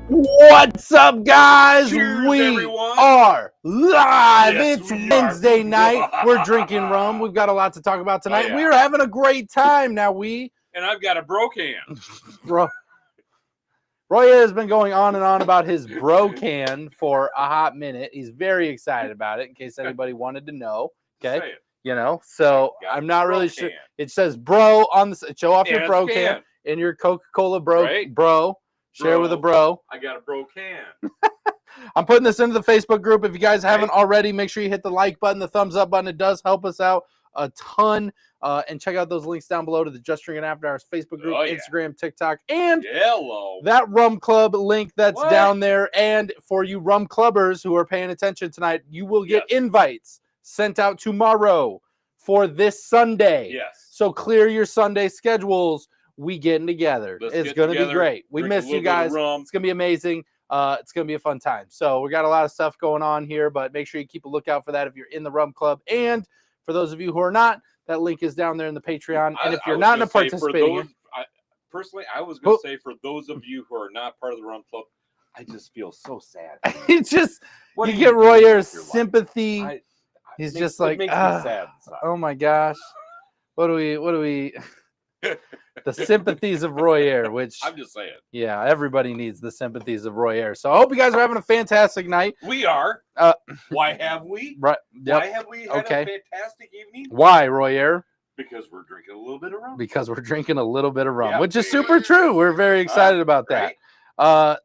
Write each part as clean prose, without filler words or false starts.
What's up, guys? Cheers, we everyone. are live. Yes, It's we Wednesday are. night. We're drinking rum. We've got a lot to talk about tonight. yeah. We are having a great time. Now, And I've got a bro can. Roy has been going on and on about his bro can for a hot minute. He's very excited about it, in case anybody wanted to know. Okay. Say it. You know, so Got I'm not bro really can. sure. It says bro on the show off your Yes, bro can. can in your Coca-Cola bro. Right? Bro. Share with a bro. I got a bro can. I'm putting this into the Facebook group. If you guys haven't already, make sure you hit the like button, the thumbs up button. It does help us out a ton. And check out those links down below to the Just Drinking After Hours Facebook group, Instagram, TikTok, and that Rum Club link that's down there. And for you Rum Clubbers who are paying attention tonight, you will get invites sent out tomorrow for this Sunday. Yes. So clear your Sunday schedules. We getting together. It's going to be great. We miss you guys. It's going to be amazing. It's going to be a fun time. So we got a lot of stuff going on here, but make sure you keep a lookout for that if you're in the Rum Club. And for those of you who are not, that link is down there in the Patreon. And if you're not in a participating... Personally, I was going to say for those of you who are not part of the Rum Club, I just feel so sad. It's just, you get Royer's sympathy. He's just like, makes me sad. Oh my gosh. What do we... The sympathies of Royer, which I'm just saying. Yeah, everybody needs the sympathies of Royer. So I hope you guys are having a fantastic night. We are. Why have we? Right. Yep. Why have we had a fantastic evening? Why, Royer? Because we're drinking a little bit of rum. Because we're drinking a little bit of rum, which is super true. We're very excited about that.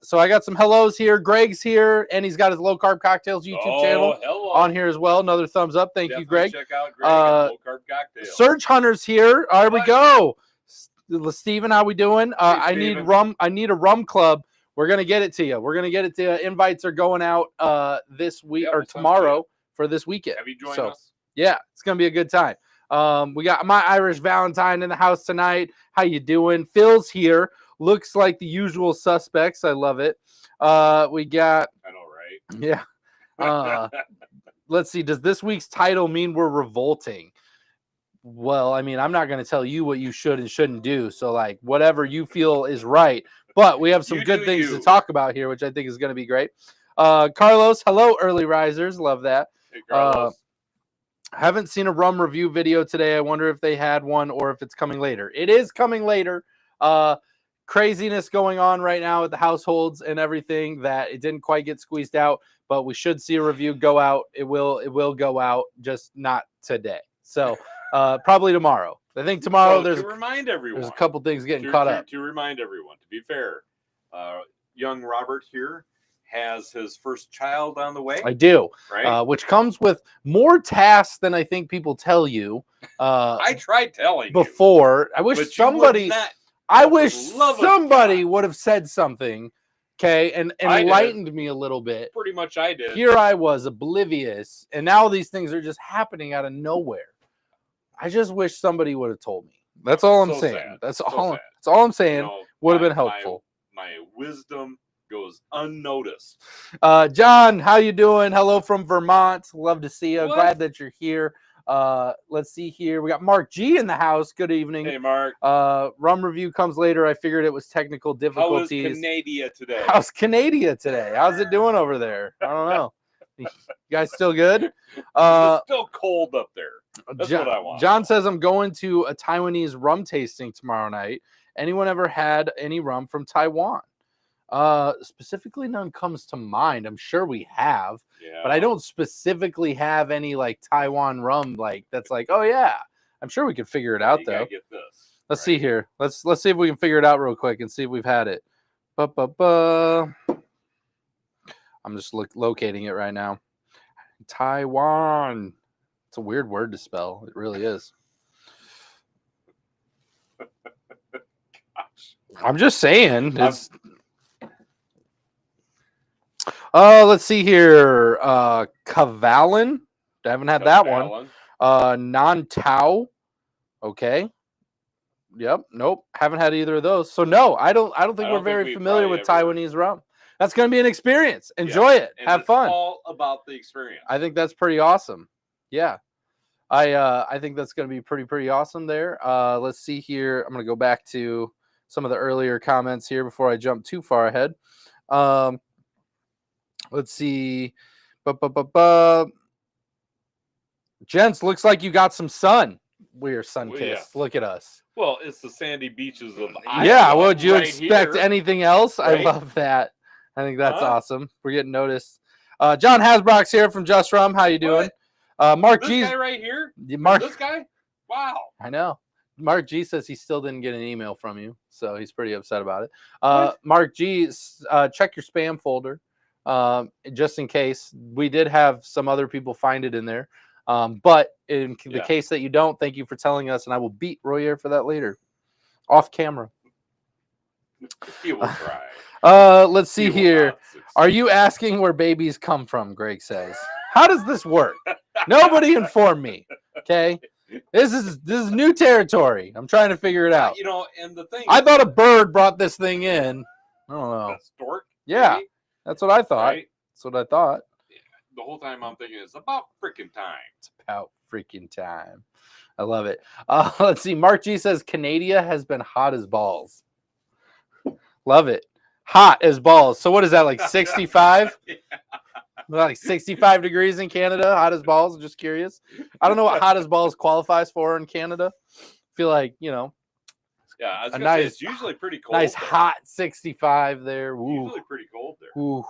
So I got some hellos here. Greg's here, and he's got his Low Carb Cocktails YouTube channel on here as well. Another thumbs up. Thank you, Greg. Check out Greg and Low Carb Cocktails. Surge Hunter's here. There we go. Steven, how we doing? I need rum. I need a rum club. We're gonna get it to you. We're gonna get it to you. Invites are going out this week or tomorrow for this weekend. Have you joined us? Yeah, it's gonna be a good time. We got my Irish Valentine in the house tonight. How you doing? Phil's here. Looks like the usual suspects. I love it. We got. I know, right? Yeah. Let's see. Does this week's title mean we're revolting? Well, I mean, I'm not going to tell you what you should and shouldn't do. So, like, whatever you feel is right. But we have some good things to talk about here, which I think is going to be great. Carlos, hello, early risers. Love that. Hey, Carlos. Haven't seen a rum review video today. I wonder if they had one or if it's coming later. It is coming later. Craziness going on right now at the households and everything that it didn't quite get squeezed out. But we should see a review go out. It will go out, just not today. So... probably tomorrow. I think tomorrow to remind everyone, there's a couple things getting caught up. To remind everyone, to be fair, young Robert here has his first child on the way. I do, right? Which comes with more tasks than I think people tell you. I tried telling before. You, I wish somebody. I wish somebody would have said something. Okay, and enlightened me a little bit. Pretty much, I did. Here I was oblivious, and now these things are just happening out of nowhere. I just wish somebody would have told me. That's all I'm saying. Sad. That's all I'm saying. Would have been helpful. My wisdom goes unnoticed. John, how you doing? Hello from Vermont. Love to see you. Glad that you're here. Let's see here. We got Mark G in the house. Good evening. Hey, Mark. Rum review comes later. I figured it was technical difficulties. How is Canada today? How's Canada today? How's it doing over there? I don't know. You guys still good? It's still cold up there. That's what I want. John says I'm going to a Taiwanese rum tasting tomorrow night. Anyone ever had any rum from Taiwan? Specifically, none comes to mind. I'm sure we have, but I don't specifically have any like Taiwan rum like that's like, oh yeah. I'm sure we could figure it out though. Get this. Let's see here. Let's see if we can figure it out real quick and see if we've had it. I'm just locating it right now. Taiwan. It's a weird word to spell. It really is. I'm just saying. It's. Let's see here. Kavalin. I haven't had that one. Non-Tao. Okay. Yep. Nope. Haven't had either of those. So no, I don't think we're very familiar with Taiwanese rum. That's going to be an experience. Enjoy it. Have fun. It's all about the experience. I think that's pretty awesome. Yeah. I think that's going to be pretty awesome there. Let's see here. I'm going to go back to some of the earlier comments here before I jump too far ahead. Let's see. Gents, looks like you got some sun. We're sun-kissed. Yeah. Look at us. Well, it's the sandy beaches of Yeah, Iowa would you right expect here. anything else? Right? I love that. I think that's Huh? awesome. We're getting noticed. John Hasbrock's here from Just Rum. How you doing? Mark This G's guy right here? Mark. This guy? Wow. I know. Mark G says he still didn't get an email from you, so he's pretty upset about it. What? Mark G, check your spam folder, just in case. We did have some other people find it in there, but in the case that you don't, thank you for telling us, and I will beat Royer for that later, off camera. He will try. Let's see here. Are you asking where babies come from? Greg says. How does this work? Nobody informed me. Okay. This is new territory. I'm trying to figure it out. You know, and the thing I thought a bird brought this thing in. I don't know. A stork? Yeah, maybe? that's what I thought. Right? That's what I thought. The whole time I'm thinking it's about freaking time. It's about freaking time. I love it. Let's see. Mark G says Canada has been hot as balls. Love it. Hot as balls. So what is that, like 65? Yeah. Like 65 degrees in Canada, hot as balls. I'm just curious. I don't know what hot as balls qualifies for in Canada. I feel like, you know, Yeah, I was a gonna say, nice, it's usually pretty cold. nice there. hot 65 there. Ooh, Usually pretty cold there. ooh,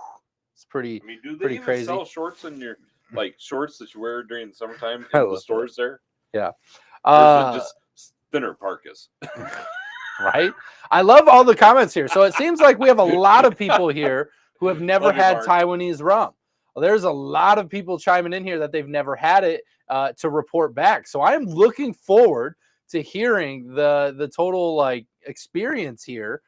it's pretty. I mean, do they pretty even crazy. sell shorts in your shorts that you wear during the summertime I in love the stores there? Yeah. Or is it just thinner parkas? Right? I love all the comments here. So it seems like we have a lot of people here who have never Love you, had Mark. Taiwanese rum. Well, there's a lot of people chiming in here that they've never had it to report back. So I am looking forward to hearing the total like experience here.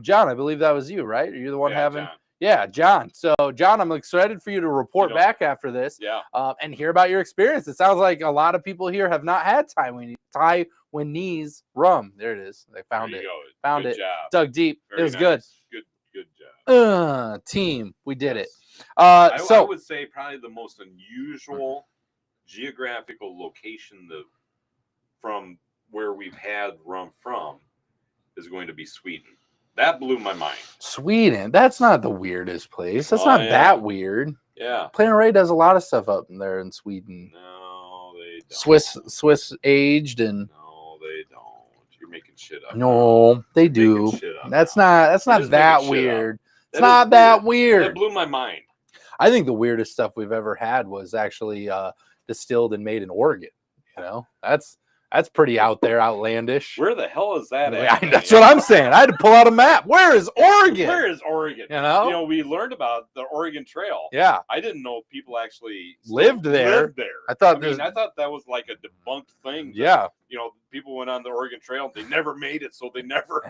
John, I believe that was you, right? Are you the one having? John. Yeah, John. So John, I'm excited for you to report back after this. Yeah. And hear about your experience. It sounds like a lot of people here have not had Taiwanese rum. There it is. They found There it. you go. Found Good it. job. Dug deep. Very it was nice. good. Good job. Team, we did it. I So would say probably the most unusual geographical location from where we've had rum from is going to be Sweden. That blew my mind. Sweden, that's not the weirdest place. That's not that weird. Yeah. Planet Ray does a lot of stuff up in there in Sweden. No, they don't. Swiss aged and No, they don't. You're making shit up. no, they You're do. making shit up That's now. not that weird. It's That not is that That weird. blew my mind. I think the weirdest stuff we've ever had was actually distilled and made in Oregon. You know, that's pretty out there, outlandish. Where the hell is that at? That's what I'm saying. I had to pull out a map. Where is Oregon? Where is Oregon? You know, we learned about the Oregon Trail. Yeah, I didn't know people actually lived there. I thought that was like a debunked thing. Yeah, people went on the Oregon Trail. They never made it, so they never.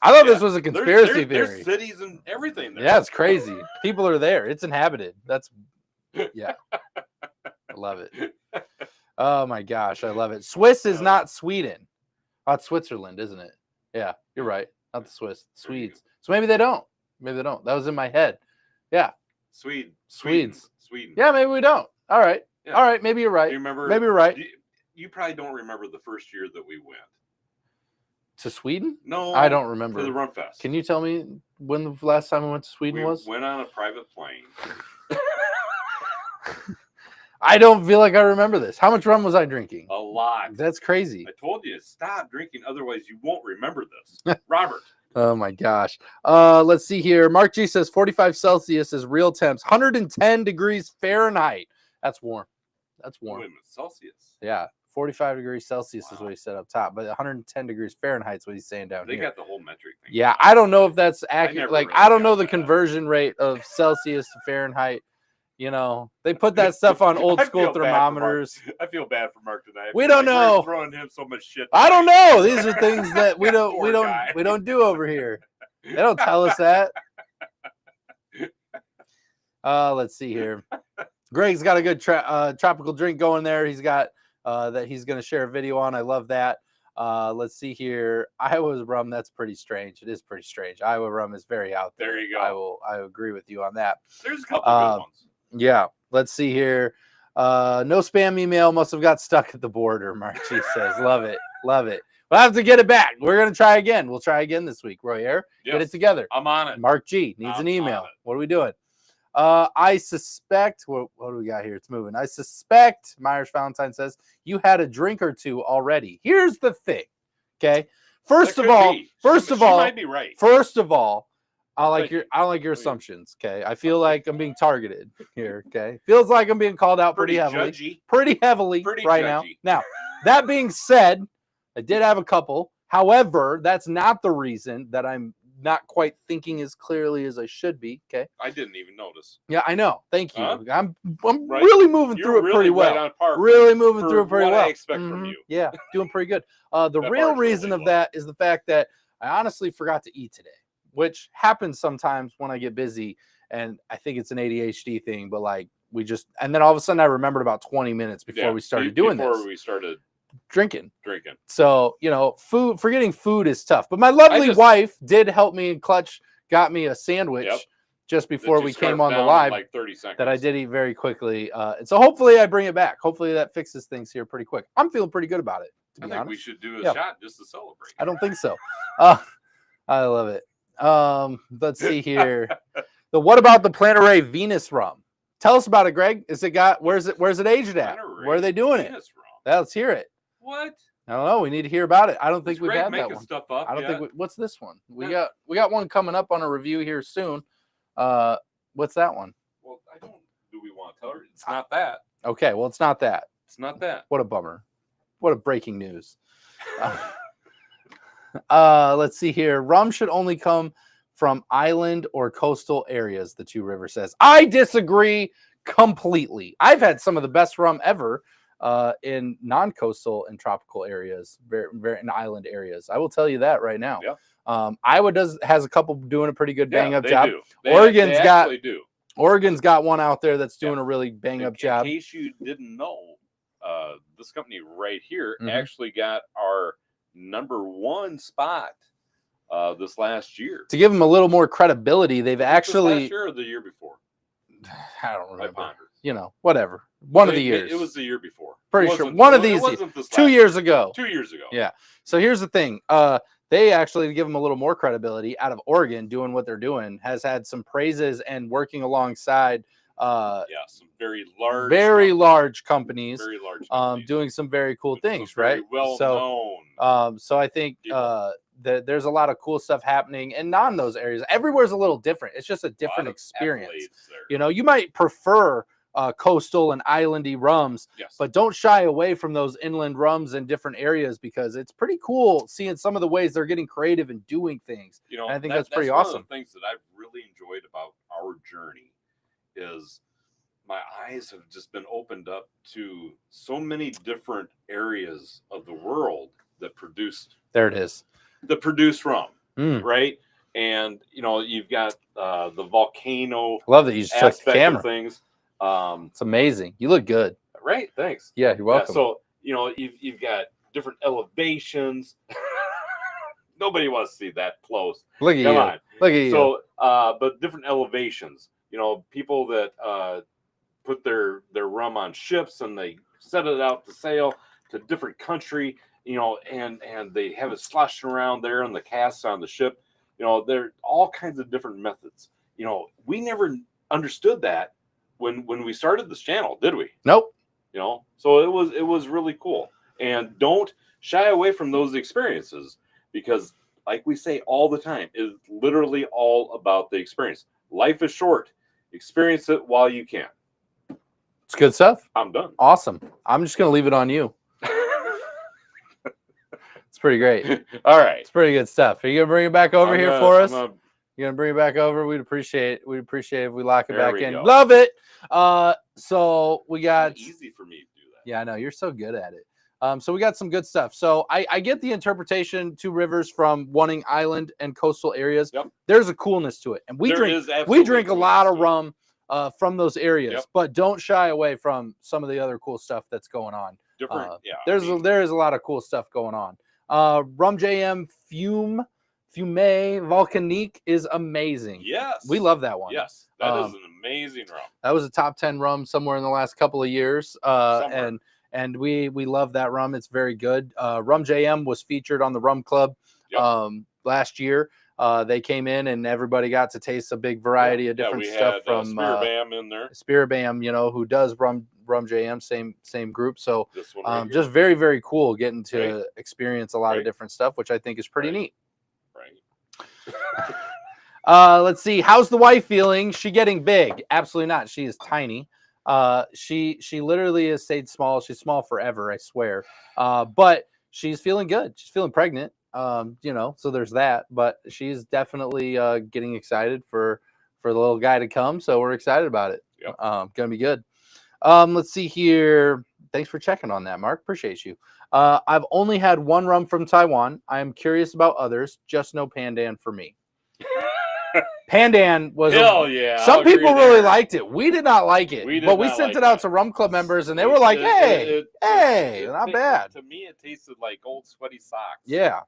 I thought this was a conspiracy theory. There's cities and everything there. Yeah, it's crazy. People are there. It's inhabited. Yeah. I love it. Oh my gosh, I love it. Swiss is not Sweden. Oh, it's Switzerland, isn't it? Yeah, you're right. Not the Swiss. Swedes. So maybe they don't. Maybe they don't. That was in my head. Yeah. Swedes. Yeah, maybe we don't. All right. Yeah. All right. Maybe you're right. You remember? Maybe you're right. You probably don't remember the first year that we went to Sweden. No, I don't remember. To the Rum Fest. Can you tell me when the last time we went to Sweden was? We went on a private plane. I don't feel like I remember this. How much rum was I drinking? A lot. That's crazy. I told you, stop drinking, otherwise you won't remember this. Robert. Oh my gosh. Let's see here. Mark G says 45 Celsius is real temps. 110 degrees Fahrenheit. That's warm. That's warm. Wait a minute, Celsius. Yeah. 45 degrees Celsius is what he said up top, but 110 degrees Fahrenheit is what he's saying down here. They got the whole metric thing. Yeah, I don't know if that's accurate. Like, really I don't know the conversion rate of Celsius to Fahrenheit. They put that stuff on old school thermometers. I feel bad for Mark tonight. We don't know. We're throwing him so much shit. I don't know. These are things that we don't do over here. They don't tell us that. Let's see here. Greg's got a good tropical drink going there. He's got that he's going to share a video on. I love that. Let's see here. Iowa's rum, that's pretty strange. It is pretty strange. Iowa rum is very out there. There you go. I agree with you on that. There's a couple of good ones. Yeah. Let's see here. No spam email. Must have got stuck at the border, Marchie says. Love it. Love it. We'll have to get it back. We're going to try again. We'll try again this week. Roy Air, get it together. I'm on it. Mark G needs an email. What are we doing? I suspect, what do we got here? It's moving. I suspect, Myers Valentine says, you had a drink or two already. Here's the thing, okay? First of all, she might be right. First of all, I like your assumptions, okay? I feel like I'm being targeted here, okay? Feels like I'm being called out pretty heavily. Pretty heavily right now. Now, that being said, I did have a couple. However, that's not the reason that I'm not quite thinking as clearly as I should be. Okay. I didn't even notice. Yeah, I know. Thank you. I'm really moving through it pretty well. Really moving through it pretty well. What I expect from you. Yeah, doing pretty good. The real reason of that is the fact that I honestly forgot to eat today, which happens sometimes when I get busy, and I think it's an ADHD thing. But like and then all of a sudden I remembered about 20 minutes before we started doing this. Before we started drinking. So, forgetting food is tough. But my lovely wife did help me, and Clutch got me a sandwich just before we came on the live like 30 seconds. that I did eat very quickly. And so hopefully I bring it back. Hopefully that fixes things here pretty quick. I'm feeling pretty good about it, to be honest. We should do a shot just to celebrate. I don't think so. I love it. Let's see here. What about the Plantaray Venus rum? Tell us about it, Greg. Where's it aged at? Where are they doing it? Let's hear it. What? I don't know. We need to hear about it. I don't think we've had that one. Stuff up I don't think. What's this one? We got one coming up on a review here soon. What's that one? Well, I don't. Do we want to tell her? It's not that. Okay. Well, it's not that. It's not that. What a bummer. What a breaking news. Let's see here. Rum should only come from island or coastal areas, the Two Rivers says. I disagree completely. I've had some of the best rum ever in non-coastal and tropical areas, very in island areas. I will tell you that right now. Yeah. Iowa has a couple doing a pretty good bang up job. Oregon's got one out there that's doing a really bang up job. In case you didn't know, this company right here actually got our #1 spot this last year. To give them a little more credibility, they've actually last year or the year before. I don't remember. Whatever. One of the years. It was the year before. Pretty sure. One of these. 2 years ago. 2 years ago. Yeah. So here's the thing. They actually, to give them a little more credibility, out of Oregon doing what they're doing, has had some praises and working alongside some very large companies, doing some very cool things, right? Well known. So I think there's a lot of cool stuff happening in those areas. Everywhere's a little different. It's just a different experience. You might prefer coastal and islandy rums, but don't shy away from those inland rums in different areas, because it's pretty cool seeing some of the ways they're getting creative and doing things. And I think that's pretty awesome. One of the things that I've really enjoyed about our journey is my eyes have just been opened up to so many different areas of the world that produce. There it is. That produce rum, right? And you've got the volcano. Love that you just took the camera. Things. It's amazing. You look good. Right. Thanks. Yeah, you're welcome. So you've got different elevations. Nobody wants to see that close. Look at you. Look at you. So, but different elevations. People that put their rum on ships and they set it out to sail to a different country. And they have it sloshing around there in the casks on the ship. There are all kinds of different methods. We never understood that when we started this channel, did we? Nope. So it was really cool. And don't shy away from those experiences, because like we say all the time, it's literally all about the experience. Life is short. Experience it while you can. It's good stuff. I'm done. Awesome. I'm just going to leave it on you. It's pretty great. All right. It's pretty good stuff. Are you going to bring it back over here for us? You're going to bring it back over? We'd appreciate it. We'd appreciate if we lock it back in. Love it. So we got... It's easy for me to do that. Yeah, I know. You're so good at it. So we got some good stuff. So I get the interpretation, Two Rivers, from wanting island and coastal areas. Yep. There's a coolness to it. And we drink a lot of rum from those areas, but don't shy away from some of the other cool stuff that's going on. There is a lot of cool stuff going on. Rum JM Fume Volcanique is amazing. Yes. We love that one. Yes. That is an amazing rum. That was a top 10 rum somewhere in the last couple of years. and we love that rum. It's very good. Rum JM was featured on the Rum Club last year. They came in and everybody got to taste a big variety of different stuff from Spirit Bam in there. Spirit Bam, who does Rum JM, same group. So just here. very, very cool getting to experience a lot of different stuff, which I think is pretty neat. Let's see. How's the wife feeling? She getting big? Absolutely not. She is tiny. She literally has stayed small. She's small forever, I swear. But she's feeling good. She's feeling pregnant. So there's that. But she's definitely getting excited for the little guy to come. So we're excited about it. Yep. Gonna be good. Let's see here. Thanks for checking on that, Mark. Appreciate you. I've only had one rum from Taiwan. I am curious about others. Just no Pandan for me. Pandan was some people really liked it. We did not like it, but we sent it out to Rum Club members, and they were like, "Hey, not bad." To me, it tasted like old sweaty socks. Yeah,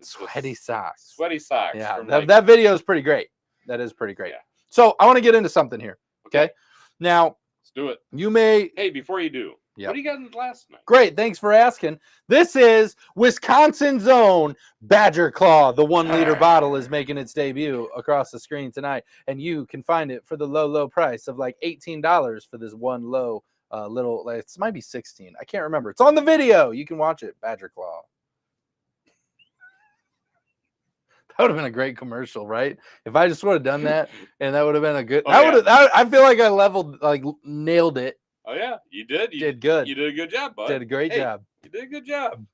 sweaty socks. Sweaty socks. Yeah, that video is pretty great. That is pretty great. Yeah. So I want to get into something here. Okay, now let's do it. You may. Hey, before you do. Yep. What do you got in last night? Great. Thanks for asking. This is Wisconsin's own Badger Claw. The 1 liter bottle is making its debut across the screen tonight. And you can find it for the low price of like $18 for this one low little, it might be 16. I can't remember. It's on the video. You can watch it. Badger Claw. That would have been a great commercial, right? If I just would have done that, and that would have been a good. I feel like I nailed it. Oh, yeah, you did. You did good. You did a good job, bud. Did a great job. You did a good job.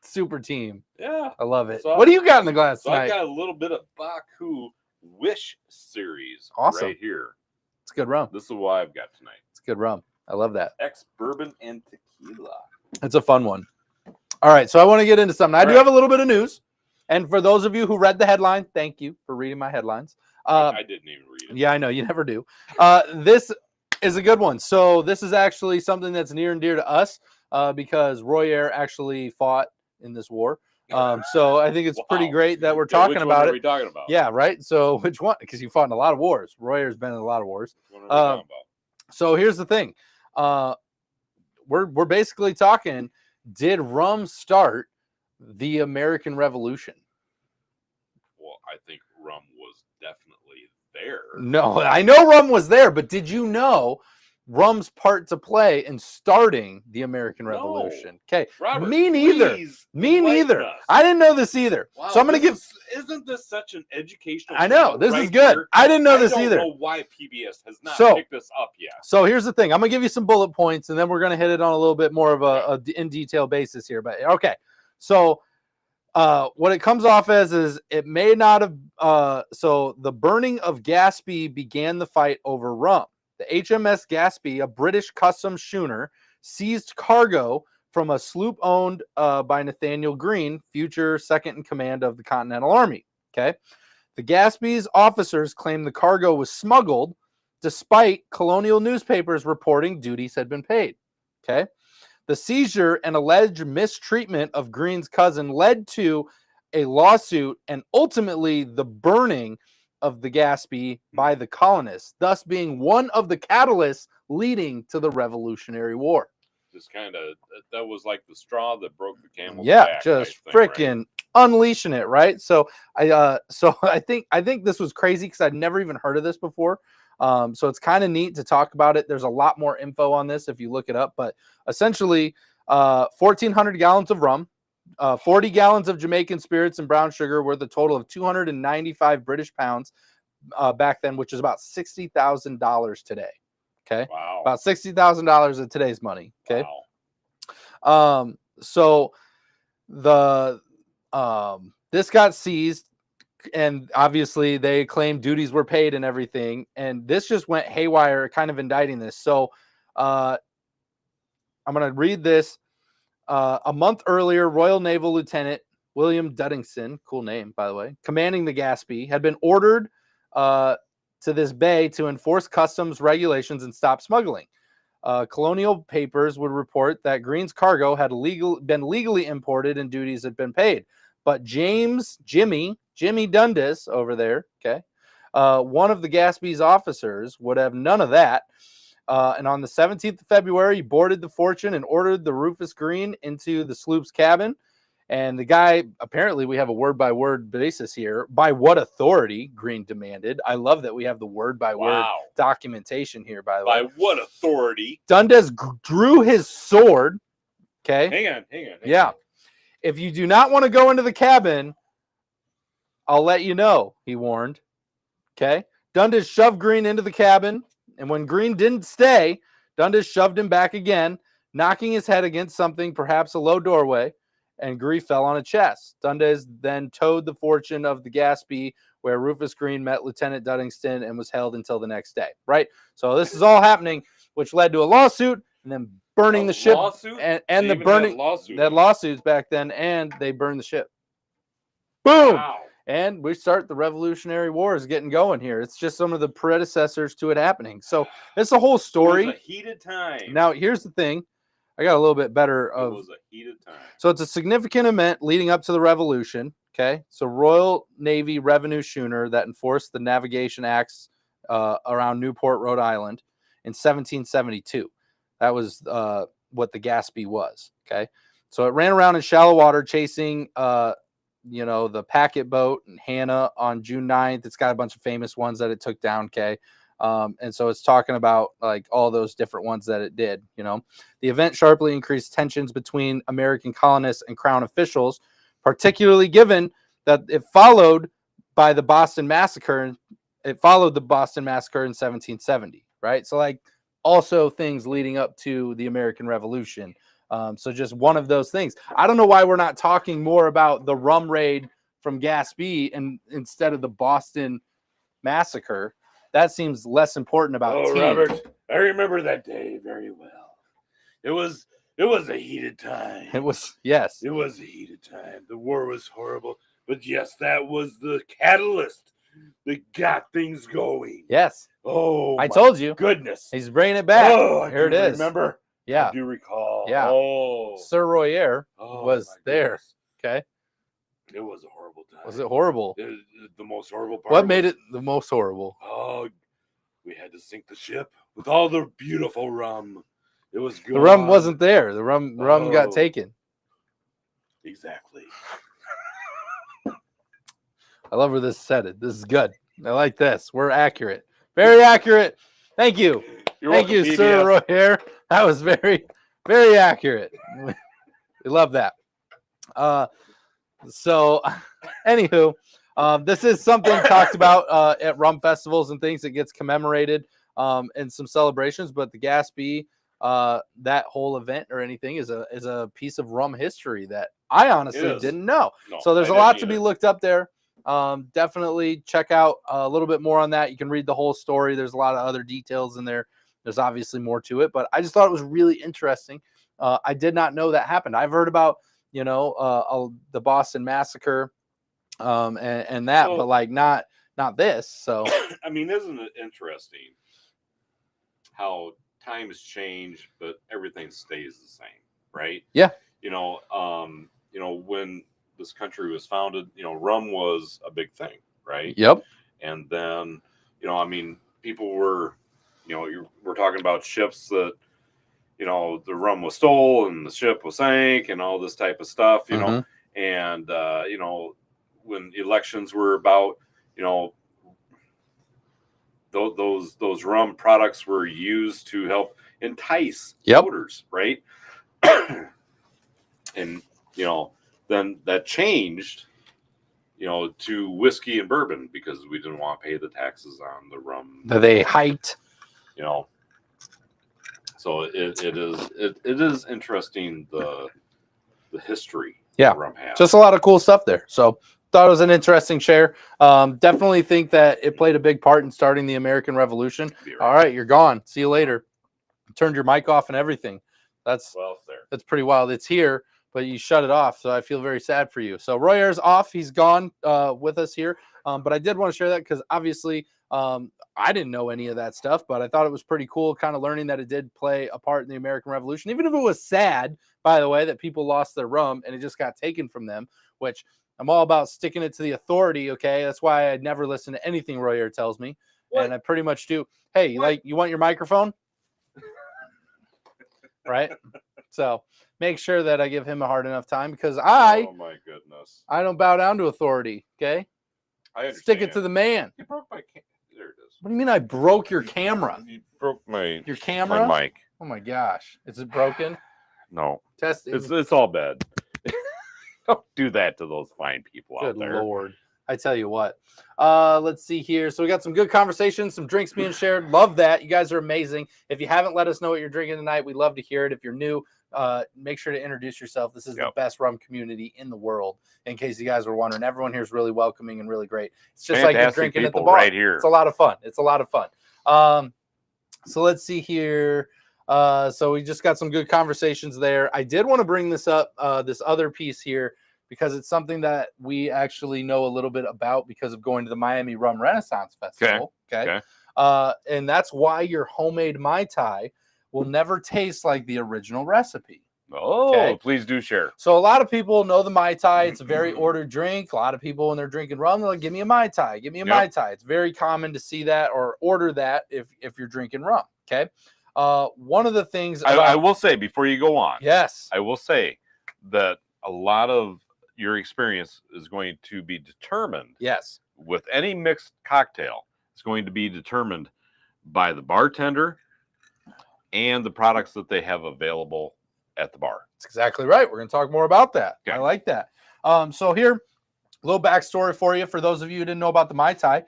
Super team. Yeah. I love it. So what do you got in the glass tonight? I got a little bit of Baku Wish series right here. It's good rum. This is what I've got tonight. It's good rum. I love that. Ex-bourbon and tequila. It's a fun one. All right, so I want to get into something. I do have a little bit of news. And for those of you who read the headline, thank you for reading my headlines. I didn't even read it. Yeah, I know. You never do. This is a good one. So this is actually something that's near and dear to us because Roy Air actually fought in this war. So I think it's pretty great that we're talking about it. Which one are we talking about? Yeah, right. So which one? Because you fought in a lot of wars. Roy Air's been in a lot of wars. What are we talking about? So here's the thing. We're basically talking, did rum start the American Revolution? Well, I think rum was definitely there. No, I know rum was there, but did you know rum's part to play in starting the American Revolution? Okay, me neither. Me neither. I didn't know this either. Wow, so I'm going to give. Isn't this such an educational? I know this is good. Here? I didn't know this either. I don't know why PBS has not picked this up yet. So here's the thing. I'm going to give you some bullet points, and then we're going to hit it on a little bit more of a in detail basis here. But okay, so. What it comes off as is it may not have. So the burning of Gaspee began the fight over rum. The HMS Gaspee, a British customs schooner, seized cargo from a sloop owned by Nathaniel Greene, future second in command of the Continental Army. Okay, the Gaspee's officers claimed the cargo was smuggled, despite colonial newspapers reporting duties had been paid. Okay. The seizure and alleged mistreatment of Greene's cousin led to a lawsuit and ultimately the burning of the Gaspee by the colonists, thus being one of the catalysts leading to the Revolutionary War. Just kind of, that was like the straw that broke the camel's back. Yeah, just freaking unleashing it, right? So I think this was crazy because I'd never even heard of this before. So it's kind of neat to talk about it. There's a lot more info on this if you look it up, but essentially 1,400 gallons of rum, 40 gallons of Jamaican spirits and brown sugar worth a total of 295 British pounds back then, which is about $60,000 today. Okay. Wow. About $60,000 in today's money. Okay. Wow. So this got seized. And obviously they claimed duties were paid and everything. And this just went haywire, kind of indicting this. So I'm going to read this. A month earlier, Royal Naval Lieutenant William Duddington, cool name, by the way, commanding the Gaspee, had been ordered to this bay to enforce customs regulations and stop smuggling. Colonial papers would report that Greene's cargo had been legally imported and duties had been paid. But Jimmy Dundas over there, okay, one of the Gaspee's officers would have none of that And on the 17th of February, he boarded the Fortune and ordered the Rufus Green into the sloop's cabin. And the guy, apparently we have a word-by-word basis here. By what authority, Green demanded. I love that we have the word-by-word documentation here, by the way. By what authority? Dundes drew his sword. Okay. Hang on. Yeah. If you do not want to go into the cabin, I'll let you know, he warned. Okay. Dundes shoved Green into the cabin. And when Green didn't stay, Dundes shoved him back again, knocking his head against something, perhaps a low doorway. And Green fell on a chest. Dundes then towed the Fortune of the Gaspee, where Rufus Green met Lieutenant Duddingston and was held until the next day. Right? So this is all happening, which led to a lawsuit and then burning the ship. And the burning that lawsuits back then, and they burned the ship. Boom! Wow. And we start the Revolutionary Wars getting going here. It's just some of the predecessors to it happening. So it's a whole story. It was a heated time. Now, here's the thing. I got a little bit better of. It was a heated time. So it's a significant event leading up to the Revolution. Okay, so Royal Navy revenue schooner that enforced the navigation acts around Newport, Rhode Island, in 1772. That was what the Gaspee was. Okay, so it ran around in shallow water chasing, the packet boat and Hannah on June 9th. It's got a bunch of famous ones that it took down. Okay. And so it's talking about like all those different ones that it did, The event sharply increased tensions between American colonists and Crown officials, particularly given that it followed the Boston Massacre. It followed the Boston Massacre in 1770, right? So like also things leading up to the American Revolution. So just one of those things. I don't know why we're not talking more about the rum raid from Gaspee and instead of the Boston Massacre. That seems less important about team. Robert, I remember that day very well. It was a heated time. It was, yes. It was a heated time. The war was horrible. But yes, that was the catalyst that got things going. Yes. Oh, I told you. Goodness. He's bringing it back. Oh, here it is. Remember? Yeah. I do recall. Yeah. Oh. Sir Royer was there. Okay. It was a horrible time. Was it horrible? The most horrible part. What made it the most horrible? Oh, we had to sink the ship with all the beautiful rum. It was good. The rum wasn't there. The rum got taken. Exactly. I love where this is headed. This is good. I like this. We're accurate. Very accurate. Thank you. Thank you, Sir Royer. That was very, very accurate. We love that. So, anywho, this is something talked about at rum festivals and things that gets commemorated in some celebrations. But the Gaspee, that whole event or anything is a piece of rum history that I honestly didn't know. No, so there's a lot to be looked up there. Definitely check out a little bit more on that. You can read the whole story. There's a lot of other details in there. There's obviously more to it, but I just thought it was really interesting. I did not know that happened. I've heard about, the Boston Massacre and that, but like not this. So, I mean, isn't it interesting how times change, but everything stays the same, right? Yeah. When this country was founded, rum was a big thing, right? Yep. And then, people were, we're talking about ships that, the rum was stole and the ship was sank and all this type of stuff, know, and, when elections were about, those rum products were used to help entice voters, right? And, then that changed, to whiskey and bourbon because we didn't want to pay the taxes on the rum. They hiked. So it is interesting the history rum has. Just a lot of cool stuff there. So thought it was an interesting share. Definitely think that it played a big part in starting the American Revolution. Right. All right, you're gone. See you later. Turned your mic off and everything. That's pretty wild. It's here, but you shut it off. So I feel very sad for you. So Royer's off. He's gone with us here. But I did want to share that because obviously I didn't know any of that stuff, but I thought it was pretty cool kind of learning that it did play a part in the American Revolution, even if it was sad, by the way, that people lost their rum and it just got taken from them, which I'm all about sticking it to the authority. Okay. That's why I never listen to anything Royer tells me. What? And I pretty much do. Hey, you want your microphone? right? So make sure that I give him a hard enough time because Oh my goodness. I don't bow down to authority. Okay, I understand. stick it to the man. You broke my there it is. What do you mean I broke your camera? You broke my Your camera? my mic. Oh my gosh, is it broken? No. Testing. It's all bad. Don't do that to those fine people out Good there. Lord. I tell you what. Let's see here. So we got some good conversations, some drinks being shared. Love that. You guys are amazing. If you haven't let us know what you're drinking tonight, we'd love to hear it. If you're new, make sure to introduce yourself. This is the best rum community in the world, in case you guys were wondering. Everyone here is really welcoming and really great. It's just like you're drinking at the bar. Right here. It's a lot of fun. It's a lot of fun. So let's see here. So we just got some good conversations there. I did want to bring this up, this other piece here, because it's something that we actually know a little bit about because of going to the Miami Rum Renaissance Festival. Okay. And that's why your homemade Mai Tai will never taste like the original recipe. Oh, please do share. So a lot of people know the Mai Tai. It's a very ordered drink. A lot of people, when they're drinking rum, they're like, give me a Mai Tai. Give me a Mai Tai. It's very common to see that or order that if you're drinking rum. Okay. One of the things I will say before you go on. Yes. I will say that a lot of your experience is going to be determined. Yes. With any mixed cocktail, it's going to be determined by the bartender and the products that they have available at the bar. That's exactly right. We're going to talk more about that. Okay. I like that. So here, a little backstory for you. For those of you who didn't know about the Mai Tai,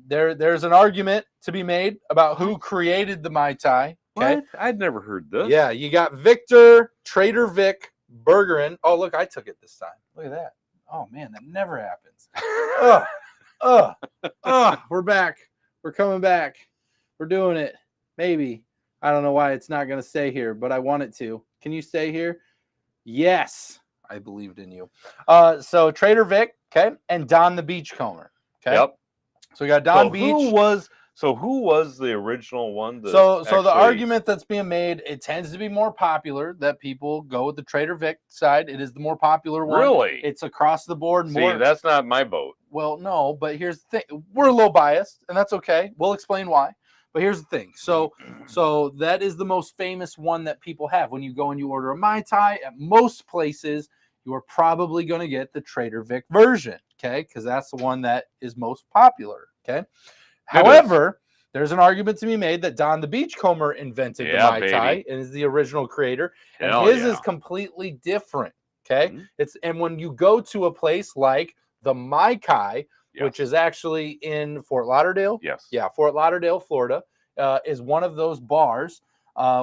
there's an argument to be made about who created the Mai Tai. Okay. What? I'd never heard this. Yeah, you got Victor, Trader Vic, Bergeron. Oh, look, I took it this time. Look at that. Oh, man, that never happens. We're back. We're coming back. We're doing it. Maybe. I don't know why it's not going to stay here, but I want it to. Can you stay here? Yes. I believed in you. So Trader Vic, okay, and Don the Beachcomber. Okay. Yep. So we got Don Beach. Who was the original one? So the argument that's being made, it tends to be more popular that people go with the Trader Vic side. It is the more popular one. Really? It's across the board. See, that's not my vote. Well, no, but here's the thing. We're a little biased, and that's okay. We'll explain why. But here's the thing. So that is the most famous one that people have. When you go and you order a Mai Tai, at most places, you are probably going to get the Trader Vic version, okay? Because that's the one that is most popular, okay? However, there's an argument to be made that Don the Beachcomber invented the Mai Tai and is the original creator, and his is completely different, okay? And when you go to a place like the Mai Tai, which is actually in Fort Lauderdale. Yes. Yeah, Fort Lauderdale, Florida, is one of those bars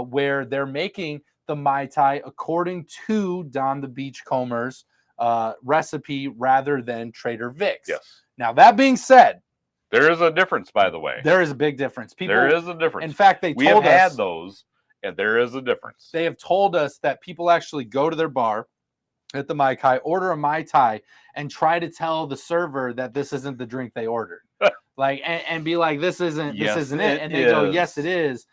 where they're making the Mai Tai according to Don the Beachcomber's recipe rather than Trader Vic's. Yes. Now, that being said, there is a difference, by the way. There is a big difference. There is a difference. In fact, we have had those, and there is a difference. They have told us that people actually go to their bar at the Mai Tai, order a Mai Tai, and try to tell the server that this isn't the drink they ordered. and be like, this isn't it. And they go, yes, it is.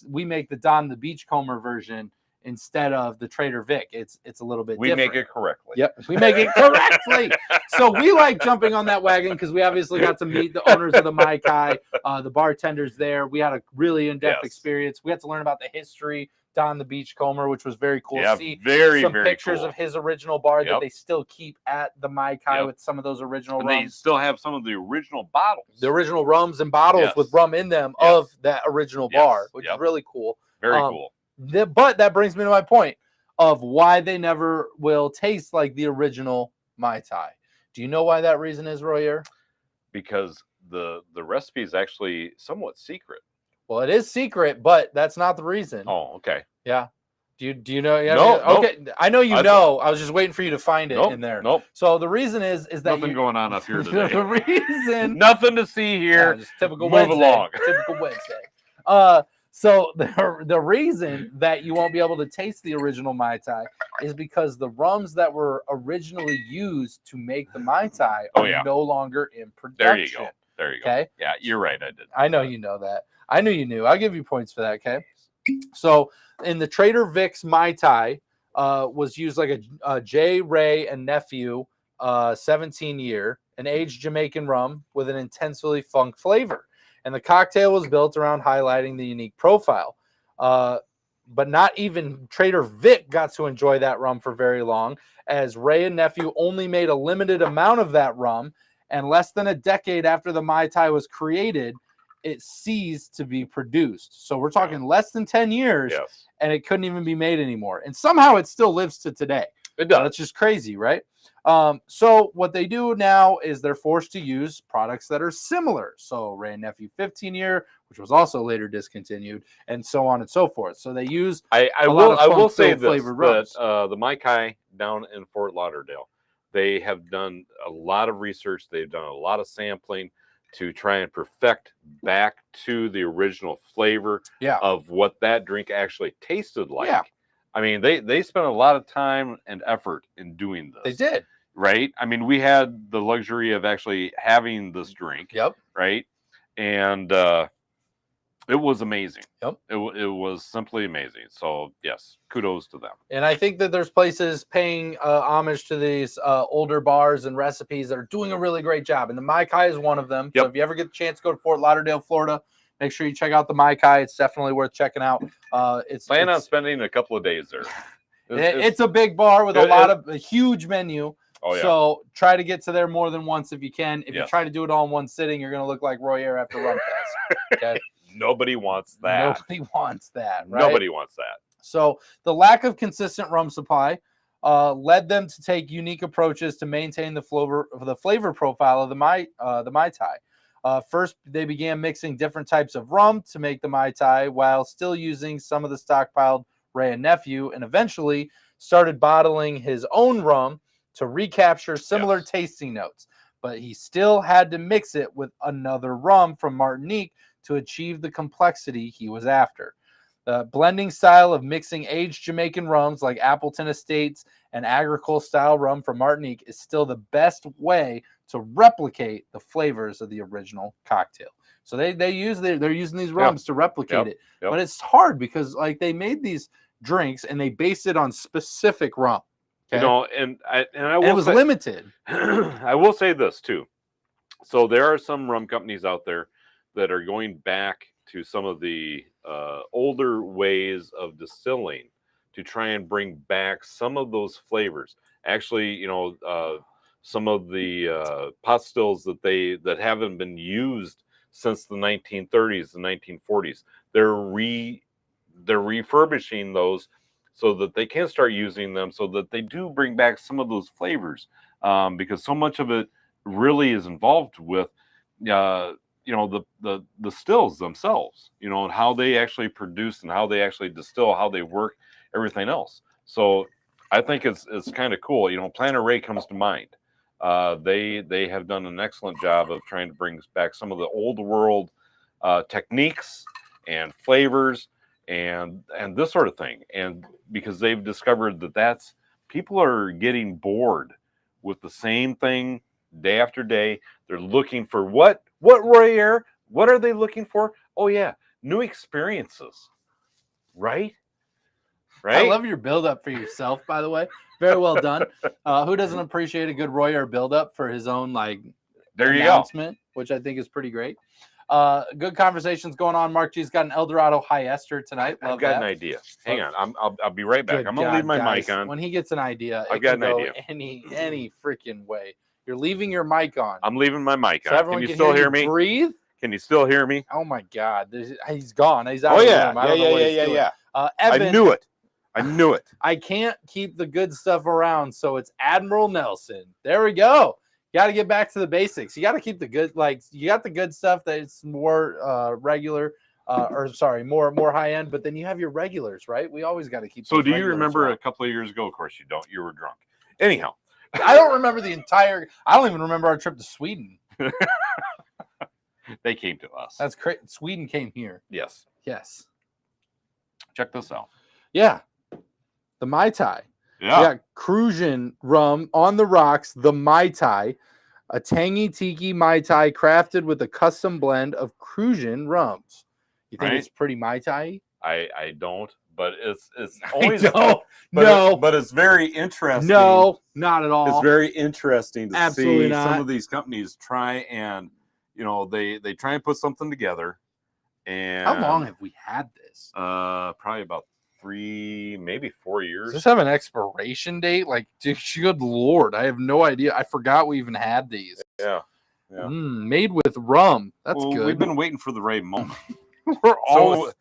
We make the Don the Beachcomber version instead of the Trader Vic. It's a little bit different. We make it correctly. Yep, we make it correctly. So we like jumping on that wagon because we obviously got to meet the owners of the Mai Tai, the bartenders there. We had a really in-depth experience. We had to learn about the history, Don the Beachcomber, which was very cool. Yeah, see very pictures cool of his original bar that they still keep at the Mai Tai with some of those original rums. They still have some of the original bottles. The original rums and bottles with rum in them of that original bar, which is really cool. Very cool. But that brings me to my point of why they never will taste like the original Mai Tai. Do you know why that reason is, Royer? Because the recipe is actually somewhat secret. Well, it is secret, but that's not the reason. Oh, okay. Yeah. Do you know? Yeah. No. Okay. I know you know. I was just waiting for you to find it in there. Nope. So the reason is that nothing going on up here today. The reason. Nothing to see here. Just typical Move Wednesday. along. Typical Wednesday. So the reason that you won't be able to taste the original Mai Tai is because the rums that were originally used to make the Mai Tai are no longer in production. There you go. Okay. Yeah, you're right. I did. I know you know that. I knew you knew. I'll give you points for that. Okay. So in the Trader Vic's Mai Tai was used like a J. Ray and nephew 17-year, an aged Jamaican rum with an intensely funk flavor. And the cocktail was built around highlighting the unique profile. but not even Trader Vic got to enjoy that rum for very long, as Ray and nephew only made a limited amount of that rum, and less than a decade after the Mai Tai was created, it ceased to be produced. So we're talking less than 10 years, Yes. and it couldn't even be made anymore. And somehow it still lives to today. It does. That's just crazy, right? So what they do now is they're forced to use products that are similar. So Ray and Nephew 15-year, which was also later discontinued, and so on and so forth. So they use I will say this, that the Mai Tai down in Fort Lauderdale, they have done a lot of research. They've done a lot of sampling to try and perfect back to the original flavor of what that drink actually tasted like. Yeah. I mean, they spent a lot of time and effort in doing this. They did. Right? I mean, we had the luxury of actually having this drink. Yep. Right? And it was amazing. Yep. It was simply amazing. So, yes, kudos to them. And I think that there's places paying homage to these older bars and recipes that are doing a really great job. And the Mai Tai is one of them. Yep. So if you ever get the chance to go to Fort Lauderdale, Florida, make sure you check out the Mai Tai. It's definitely worth checking out. Plan on spending a couple of days there. It's a big bar with a huge menu. Oh, yeah. So try to get to there more than once if you can. If Yes. you try to do it all in one sitting, you're going to look like Roy Air after Rum Fest. Okay? Nobody wants that. Nobody wants that, right? Nobody wants that. So the lack of consistent rum supply led them to take unique approaches to maintain the flavor profile of the Mai Tai. First, they began mixing different types of rum to make the Mai Tai while still using some of the stockpiled Ray and Nephew, and eventually started bottling his own rum to recapture similar tasting notes. But he still had to mix it with another rum from Martinique to achieve the complexity he was after. The blending style of mixing aged Jamaican rums like Appleton Estates and Agricole style rum from Martinique is still the best way to replicate the flavors of the original cocktail. So they're using these rums to replicate it. But it's hard because like they made these drinks and they based it on specific rum. Okay? You know, and it was limited. I will say this too. So there are some rum companies out there that are going back to some of the older ways of distilling to try and bring back some of those flavors. Actually, you know, some of the pot stills that haven't been used since the 1930s, the 1940s, they're refurbishing those so that they can start using them, so that they do bring back some of those flavors, because so much of it really is involved with you know, the stills themselves, you know, and how they actually produce and how they actually distill, how they work, everything else. So I think it's kind of cool. You know, Planter Ray comes to mind. They have done an excellent job of trying to bring back some of the old world techniques and flavors and this sort of thing. And because they've discovered that people are getting bored with the same thing day after day. They're looking for what Roy Air? What are they looking for? Oh yeah, new experiences. Right? I love your build-up for yourself, by the way. Very well done. Who doesn't appreciate a good Roy Air build-up for his own announcement, which I think is pretty great. Good conversations going on. Mark G's got an Eldorado High Ester tonight. I've got an idea. Hang on, I'll be right back. I'm gonna leave my mic on. When he gets an idea, I've got an idea. Any freaking way. You're leaving your mic on. I'm leaving my mic so on. Can you still hear me? Breathe. Can you still hear me? Oh my God, he's gone. He's out. Yeah. Evan, I knew it. I can't keep the good stuff around, so it's Admiral Nelson. There we go. You got to get back to the basics. You got to keep the good, you got the good stuff that's more regular, more high end. But then you have your regulars, right? We always got to keep. So, do you remember a couple of years ago? Of course, you don't. You were drunk. Anyhow, I don't remember I don't even remember our trip to Sweden. They came to us. That's crazy. Sweden came here. Yes. Check this out. Yeah. The Mai Tai. Yeah. We got Crucian rum on the rocks, the Mai Tai, a tangy tiki Mai Tai crafted with a custom blend of Crucian rums. You think it's pretty Mai Tai? I don't, but it's always but it's very interesting. No, not at all. It's very interesting to Absolutely see not. some of these companies try and they try and put something together. And how long have we had this? Probably about maybe 4 Does years. this have an expiration date? Like, dude, good Lord, I have no idea. I forgot we even had these. Yeah. Made with rum. That's Well, good. we've been waiting for the right moment. We're always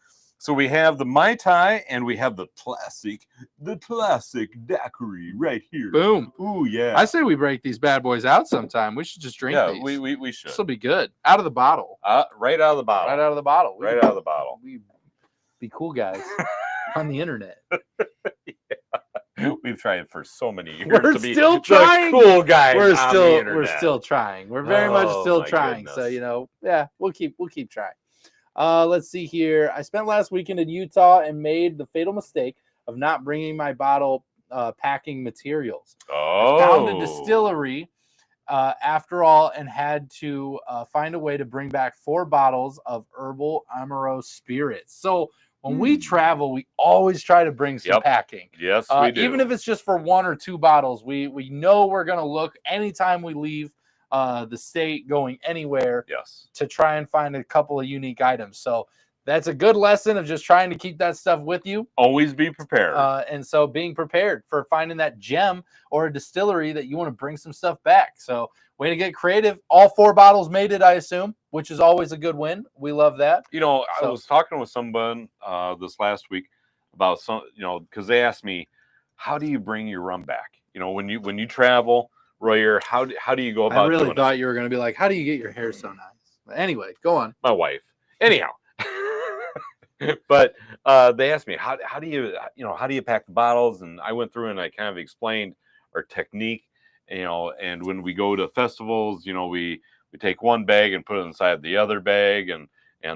So we have the Mai Tai and we have the classic daiquiri right here. boom. Ooh, yeah. I say we break these bad boys out sometime. We should just drink these. we should. This will be good. Out of the bottle. Right out of the bottle. Right out of the bottle. Right out of the bottle. We be cool guys on the internet. We've tried for so many years We're to be still the trying. cool guys We're on still the we're internet. still trying. We're very much Oh, still my trying. So goodness. we'll keep trying. Let's see here. I spent last weekend in Utah and made the fatal mistake of not bringing my bottle packing materials. Oh. I found a distillery after all and had to find a way to bring back 4 bottles of herbal Amaro spirits. So when we travel, we always try to bring some packing. Yes, we do. Even if it's just for 1 or 2 bottles, we know we're going to look anytime we leave the state going anywhere to try and find a couple of unique items. So that's a good lesson of just trying to keep that stuff with you. Always be prepared. And so being prepared for finding that gem or a distillery that you want to bring some stuff back. So way to get creative. All 4 bottles made it, I assume, which is always a good win. We love that. I was talking with someone this last week about because they asked me, how do you bring your rum back? When you travel, Royer, how do you go about I really doing thought you were going to be like, how do you get your hair so nice? But anyway, go on. My wife. Anyhow. But they asked me, how do you pack the bottles? And I went through and I kind of explained our technique, and when we go to festivals, we take one bag and put it inside the other bag, and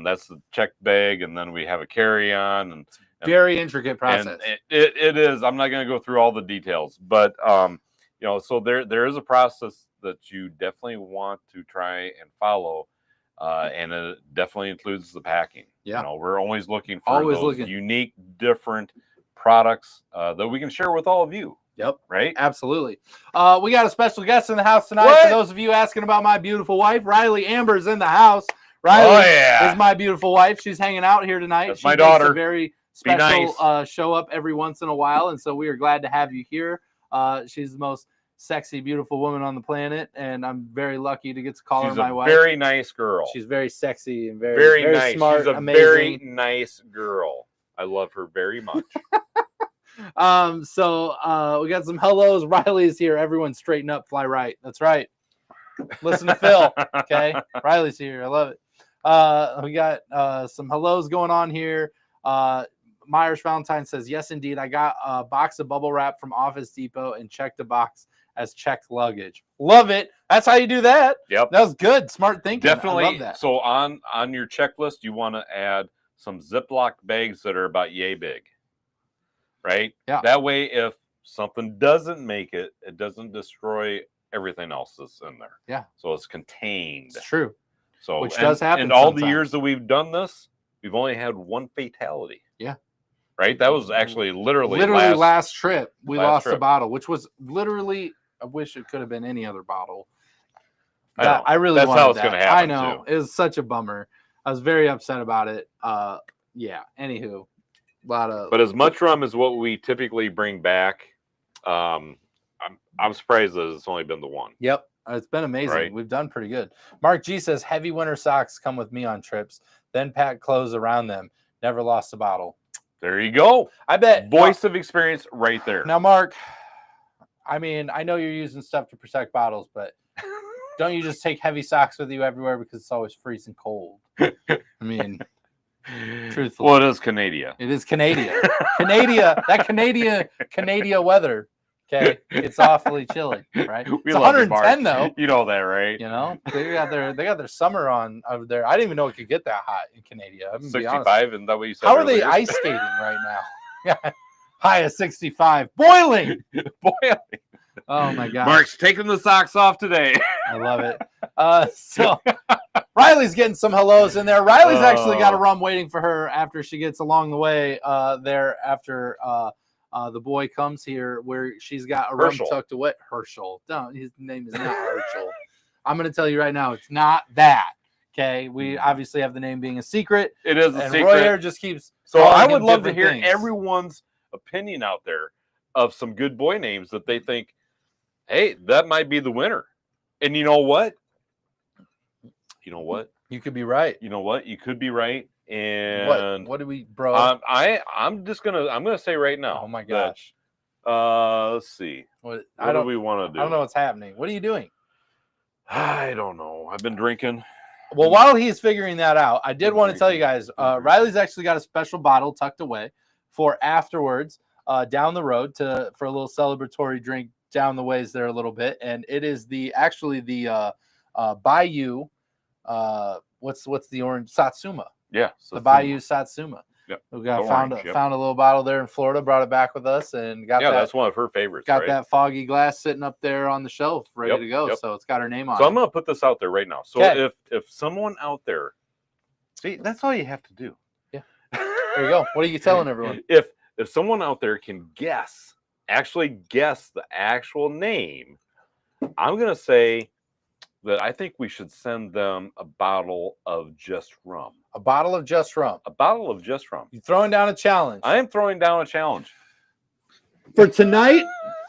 that's the checked bag, and then we have a carry-on, and very intricate process. And it is. I'm not going to go through all the details, but so there is a process that you definitely want to try and follow. And it definitely includes the packing. Yeah. We're always looking for those unique, different products that we can share with all of you. Yep. Right? Absolutely. We got a special guest in the house tonight. For those of you asking about my beautiful wife, Riley Amber's in the house. Riley is my beautiful wife. She's hanging out here tonight. That's my daughter. A very special show up every once in a while, and so we are glad to have you here. She's the most sexy, beautiful woman on the planet, and I'm very lucky to get to call her my wife. Very nice girl. She's very sexy and very nice. Smart. She's a amazing. very nice girl. I love her very much. So we got some hellos. Riley's here. Everyone straighten up, fly right. That's right. Listen to Phil. Okay. Riley's here. I love it. We got some hellos going on here. Myers Valentine says, yes, indeed. I got a box of bubble wrap from Office Depot and checked the box as checked luggage. Love it. That's how you do that. Yep. That was good. Smart thinking. Definitely. I love that. So on your checklist, you want to add some Ziploc bags that are about yay big. Right? Yeah. That way, if something doesn't make it, it doesn't destroy everything else that's in there. Yeah. So it's contained. It's true. So which does happen. In all sometimes. the years that we've done this, we've only had 1 fatality. Yeah. Right? That was actually literally last trip. We lost trip. a bottle, which was literally, I wish it could have been any other bottle. I really that's wanted how it's that. going to happen. I know. It was such a bummer. I was very upset about it. Yeah. Anywho, But as much rum as what we typically bring back, I'm surprised that it's only been the 1. Yep. It's been amazing. Right. We've done pretty good. Mark G says heavy winter socks come with me on trips, then pack clothes around them. Never lost a bottle. There you go. I bet. Voice of experience right there. Now, Mark, I mean, I know you're using stuff to protect bottles, but don't you just take heavy socks with you everywhere because it's always freezing cold? I mean, truthfully. Well, it is Canada. It is Canada. Canada weather. Okay, it's awfully chilly, right? It's 110 though. You know that, right? They got their summer on over there. I didn't even know it could get that hot in Canada. I'm 65, and that what you said? How are they ice skating right now? Yeah, high of 65, boiling. Oh my gosh. Mark's taking the socks off today. I love it. So Riley's getting some hellos in there. Riley's actually got a rum waiting for her after she gets along the way there after the boy comes here, where she's got a rum tucked away. Herschel. No, his name is not Herschel. I'm going to tell you right now, it's not that. Okay, we obviously have the name being a secret. It is a And secret. Royer just keeps. So I calling would him love to different hear things. everyone's opinion out there of some good boy names that they think, hey, that might be the winner. And you know what? You know what? You could be right. You know what? You could be right. And What do we, bro? I'm gonna say right now. Oh my that, gosh! let's see. What What do we want to do? I don't know what's happening. What are you doing? I don't know. I've been drinking. Well, while he's figuring that out, I did want to tell you guys, Riley's actually got a special bottle tucked away for afterwards, down the road for a little celebratory drink down the ways there a little bit, and it is the Bayou. What's the orange Satsuma? Yeah, the Bayou Satsuma. Yep. We got Orange, found a little bottle there in Florida, brought it back with us, and got that. That's one of her favorites. Got right? that foggy glass sitting up there on the shelf, ready to go. Yep. So it's got her name on So it. I'm gonna put this out there right now. So if someone out there, see, that's all you have to do. Yeah. There you go. What are you telling everyone? If someone out there can actually guess the actual name, I'm gonna say that I think we should send them a bottle of Just Rum. A bottle of Just Rum. A bottle of Just Rum. You're throwing down a challenge. I am throwing down a challenge. For tonight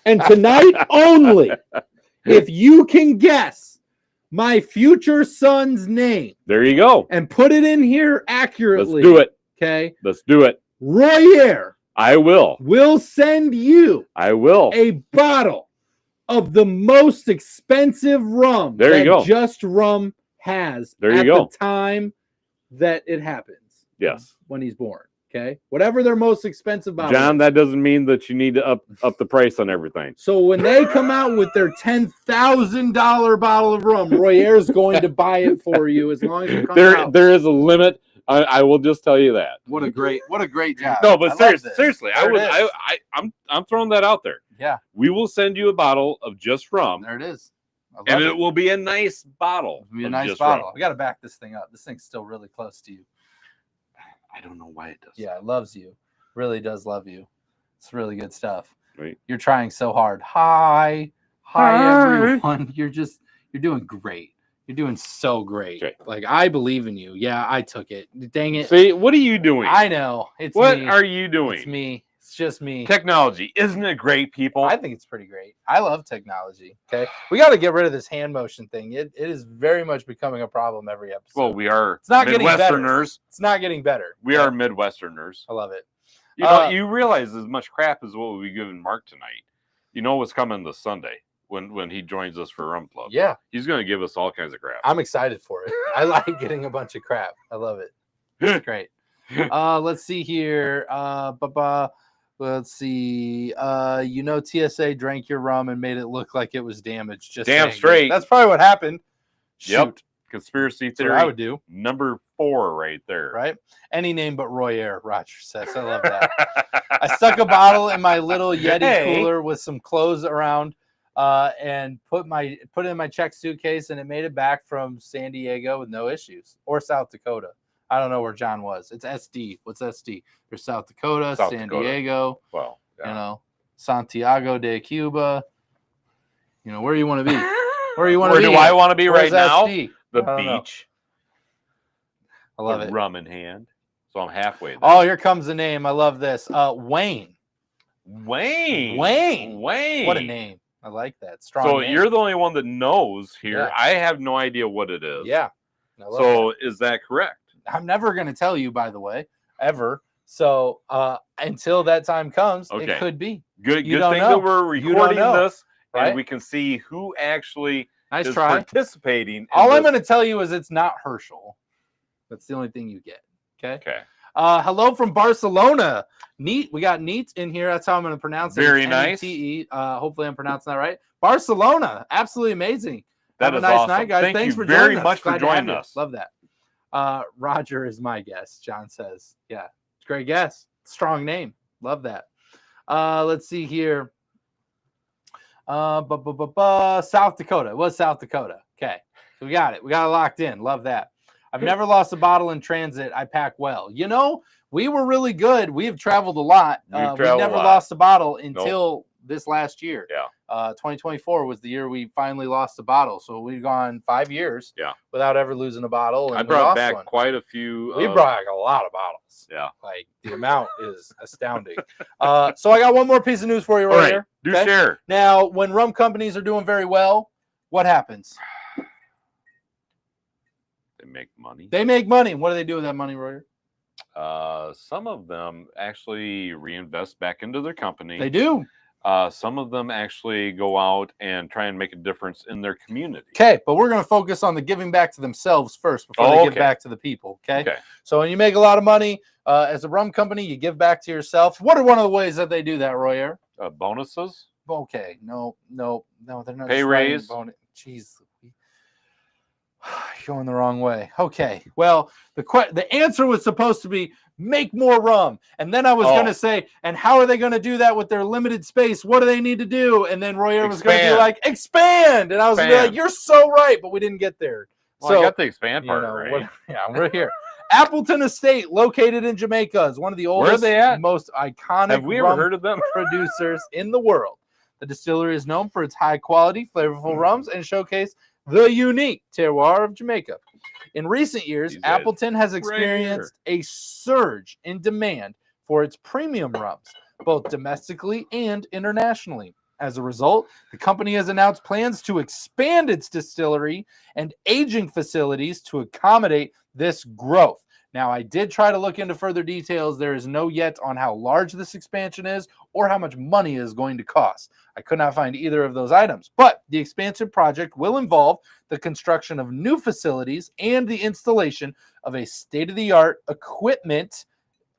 and tonight only. If you can guess my future son's name There you go. and put it in here accurately. Let's do it. Okay. Let's do it. Royer I will send you I will. a bottle of the most expensive rum There you that go. Just Rum has There you at go. the time that it happens. Yes. When he's born. Okay. Whatever their most expensive bottle John, is. that doesn't mean that you need to up the price on everything. So when they come out with their $10,000 bottle of rum, Royer's going to buy it for you as long as you come out. There is a limit. I will just tell you that. What a great job. No, but I love seriously, this. I'm throwing that out there. Yeah. We will send you a bottle of Just Rum, There it is. I love and it will be a nice bottle. It'll be a of nice Just bottle. Rum. I got to back this thing up. This thing's still really close to you. I don't know why it does. Yeah, it loves you. Really does love you. It's really good stuff. Right. You're trying so hard. Hi, everyone. You're doing great. You're doing so great. Okay. Like, I believe in you. Yeah, I took it. Dang it. See, what are you doing? I know. It's What me. are you doing? It's me. It's just me. Technology, isn't it great, people? I think it's pretty great. I love technology. Okay. We got to get rid of this hand motion thing. It is very much becoming a problem every episode. Well, we are It's not getting better. Midwesterners. It's not getting better. We are Midwesterners. I love it. You know, you realize as much crap as what we'll be giving Mark tonight. You know what's coming this Sunday when he joins us for Rum Club. Yeah. He's going to give us all kinds of crap. I'm excited for it. I like getting a bunch of crap. I love it. It's great. Let's see here. Let's see. TSA drank your rum and made it look like it was damaged. Just Damn saying. straight. That's probably what happened. Yep. Shoot. Conspiracy That's what theory I would do. number 4 right there. Right? Any name but Royer, Roger says. I love that. I stuck a bottle in my little Yeti cooler with some clothes around and put it in my check suitcase, and it made it back from San Diego with no issues, or South Dakota. I don't know where John was. It's SD. What's SD? There's South Dakota, San Diego, Well, yeah. Santiago de Cuba. Where do you want to be? Where do you want to Where be? do I want to be right now? SD? The I don't know. beach. I love with it. Rum in hand. So I'm halfway there. Oh, here comes the name. I love this. Wayne. Wayne. What a name. I like that. Strong So name. you're the only one that knows here. Yeah. I have no idea what it is. Yeah. I love So is that correct? that. I'm never going to tell you, by the way, ever. So until that time comes, Okay. it could be. Good You thing don't know. that we're You don't recording know, this right? and we can see who actually Nice is try. participating. in All I'm this. going to tell you is it's not Herschel. That's the only thing you get. Okay. Okay. Hello from Barcelona. Neat. We got Neat in here. That's how I'm going to pronounce it. Very It's nice. N-E-T-E. Hopefully I'm pronouncing that right. Barcelona. Absolutely amazing. That Have is a nice awesome. night, guys. Thank Thanks you for very joining us. much for Glad to have joining you. us. Love that. Roger is my guest, John says. Yeah. Great guess. Strong name. Love that. Let's see here. South Dakota. It was South Dakota. Okay. So we got it. We got it locked in. Love that. I've never lost a bottle in transit. I pack well. We were really good. We have traveled a lot. We've never lost a bottle until this last year. Yeah. 2024 was the year we finally lost a bottle. So we've gone 5 years without ever losing a bottle. And I brought back quite a few. We brought back a lot of bottles. Yeah. Like the amount is astounding. So I got one more piece of news for you right here. Do share. Now, when rum companies are doing very well, what happens? They make money. They make money. What do they do with that money, Royer? Some of them actually reinvest back into their company. They do. Some of them actually go out and try and make a difference in their community. Okay, but we're going to focus on the giving back to themselves first before they give back to the people. Okay. So when you make a lot of money as a rum company, you give back to yourself. What are one of the ways that they do that, Royer? Bonuses. Okay. No, they're not. Pay raise. Jeez. You're going the wrong way. Okay. Well, the answer was supposed to be make more rum. And then I was going to say, and how are they going to do that with their limited space? What do they need to do? And then Royer was going to be like, expand. And I was going to be like, you're so right. But we didn't get there. Well, so I got the expand part right. We're here. Appleton Estate, located in Jamaica, is one of the oldest, most iconic Have we ever heard of them? producers in the world. The distillery is known for its high-quality, flavorful rums and showcase the unique terroir of Jamaica. In recent years, Appleton has experienced a surge in demand for its premium rums, both domestically and internationally. As a result, the company has announced plans to expand its distillery and aging facilities to accommodate this growth. Now, I did try to look into further details. There is no yet on how large this expansion is or how much money it is going to cost. I could not find either of those items, but the expansion project will involve the construction of new facilities and the installation of a state-of-the-art equipment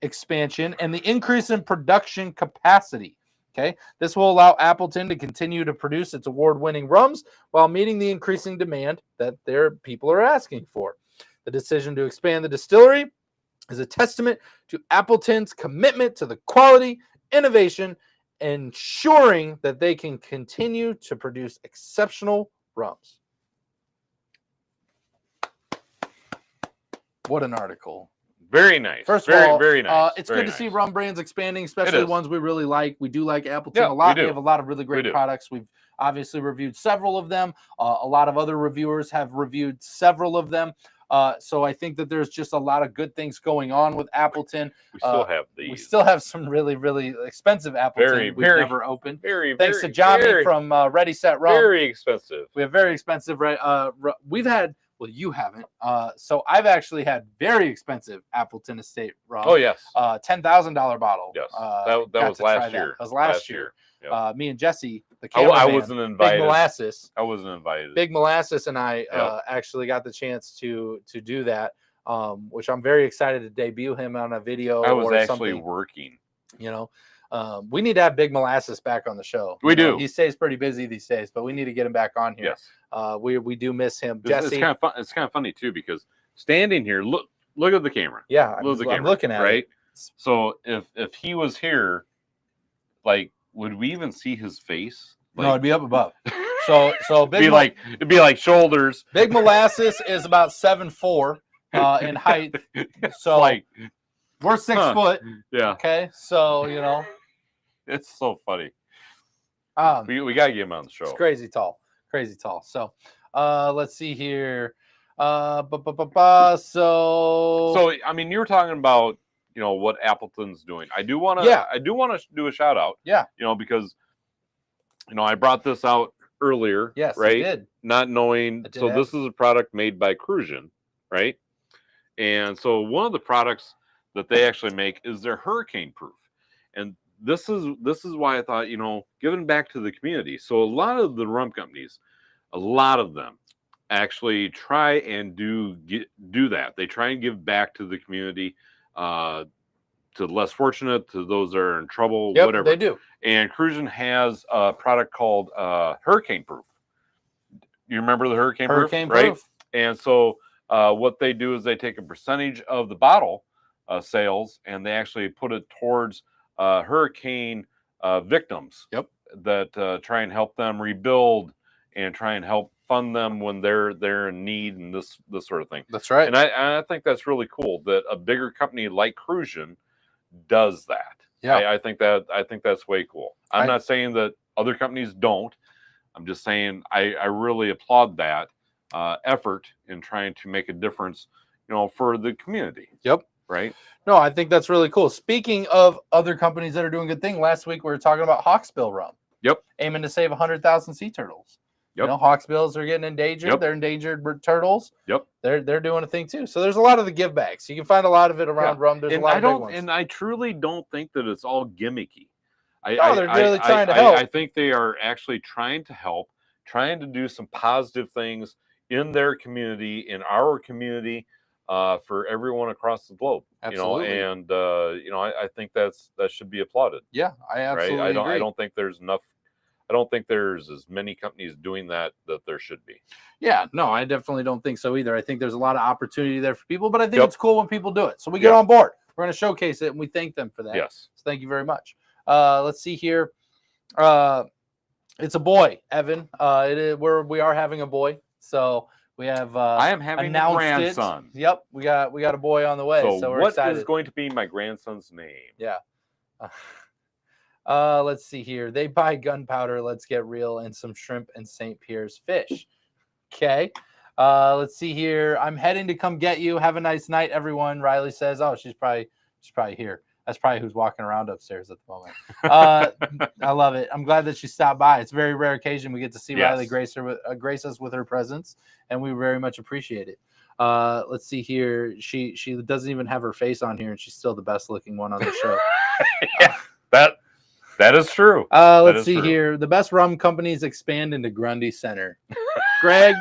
expansion and the increase in production capacity. Okay, this will allow Appleton to continue to produce its award-winning rums while meeting the increasing demand that their people are asking for. The decision to expand the distillery is a testament to Appleton's commitment to the quality, innovation, ensuring that they can continue to produce exceptional rums. What an article. Very nice. First of all, very nice. It's good to see rum brands expanding, especially ones we really like. We do like Appleton a lot. We have a lot of really great products. We've obviously reviewed several of them. A lot of other reviewers have reviewed several of them. So I think that there's just a lot of good things going on with Appleton. We still have these. We still have some really, really expensive Appleton we've never opened. Thanks to Johnny from Ready Set Rum. Very expensive. We have very expensive. We've had. Well, you haven't. So I've actually had very expensive Appleton Estate rum. Oh yes. $10,000 bottle. Yes. That was last year. That was last year. Yep. Me and Jesse, the cameraman, I wasn't invited. Big Molasses. I wasn't invited. Big Molasses and I actually got the chance to do that, which I'm very excited to debut him on a video. I was actually something. working. You know, we need to have Big Molasses back on the show. We do. He stays pretty busy these days, but we need to get him back on here. Yes. We do miss him. Jesse, it's kind of fun. It's kind of funny too because standing here, look at the camera. Yeah, I'm looking at it. It. So if he was here, like, would we even see his face? Like, no, it'd be up above. So it'd be like shoulders. Big Molasses is about 7'4" in height. So like we're 6 foot. Yeah. Okay. So it's so funny. We gotta get him on the show. It's crazy tall. So let's see here. So I mean, you were talking about what Appleton's doing. I do want to do a shout out. Yeah. Because I brought this out earlier. Yes, right. You did. Not knowing. So this is a product made by Crucian, right? And so one of the products that they actually make is their hurricane proof, and this is why I thought giving back to the community. So a lot of the rum companies, a lot of them actually try and do that. They try and give back to the community, to the less fortunate, to those that are in trouble, whatever. They do. And Crucian has a product called Hurricane Proof. You remember the Hurricane Proof, right? And so what they do is they take a percentage of the bottle sales and they actually put it towards hurricane victims. Yep. That try and help them rebuild and try and help fund them when they're in need and this sort of thing. That's right. And I think that's really cool that a bigger company like Crucian does that. Yeah. I think that's way cool. I'm not saying that other companies don't. I'm just saying I really applaud that effort in trying to make a difference, for the community. Yep. Right. No, I think that's really cool. Speaking of other companies that are doing good thing, last week we were talking about Hawksbill rum. Yep. Aiming to save 100,000 sea turtles. Yep. Hawksbills are getting endangered. Yep. They're endangered turtles. Yep. They're doing a thing too. So there's a lot of the give backs. You can find a lot of it around rum. There's a lot of big ones. And I truly don't think that it's all gimmicky. They're really trying to help. I think they are actually trying to help, trying to do some positive things in their community, in our community, for everyone across the globe. Absolutely. I think that should be applauded. Yeah, I absolutely agree. I don't think there's enough. I don't think there's as many companies doing that there should be. Yeah, no, I definitely don't think so either. I think there's a lot of opportunity there for people, but I think it's cool when people do it. So we get on board. We're going to showcase it, and we thank them for that. Yes. So thank you very much. Let's see here. It's a boy, Evan. We are having a boy. So we have. I am having a grandson. Yep, we got a boy on the way. So we're excited. What is going to be my grandson's name? Yeah. Let's see here. They buy gunpowder. Let's get real, and some shrimp and St. Pierre's fish. Okay. Let's see here. I'm heading to come get you. Have a nice night, everyone. Riley says, "Oh, she's probably here." That's probably who's walking around upstairs at the moment. I love it. I'm glad that she stopped by. It's a very rare occasion we get to see Riley grace us with her presence, and we very much appreciate it. Let's see here. She doesn't even have her face on here, and she's still the best looking one on the show. Yeah, that is true. Let's see here. The best rum companies expand into Grundy Center. Greg,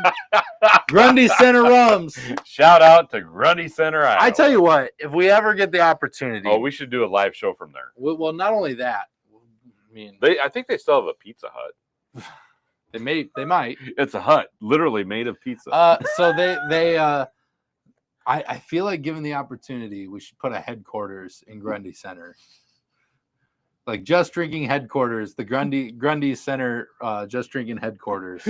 Grundy Center Rums. Shout out to Grundy Center, Iowa. I tell you what, if we ever get the opportunity. Oh, we should do a live show from there. Well, not only that. I mean, I think they still have a Pizza Hut. They might. It's a hut, literally made of pizza. So I feel like given the opportunity, we should put a headquarters in Grundy Center. Like Just Drinking headquarters, the Grundy Center Just Drinking headquarters.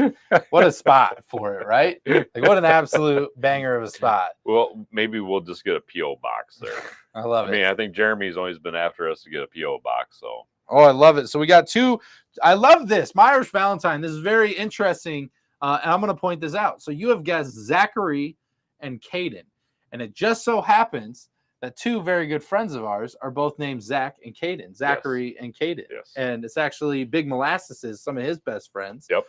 What a spot for it, right? Like what an absolute banger of a spot. Well, maybe we'll just get a P.O. box there. I love it. I mean, I think Jeremy's always been after us to get a P.O. box. So. Oh, I love it. So we got two. I love this. My Irish Valentine. This is very interesting. And I'm going to point this out. So you have guests Zachary and Caden. And it just so happens that two very good friends of ours are both named Zach and Caden. Zachary and Caden. Yes. And it's actually Big Molasses is some of his best friends Yep.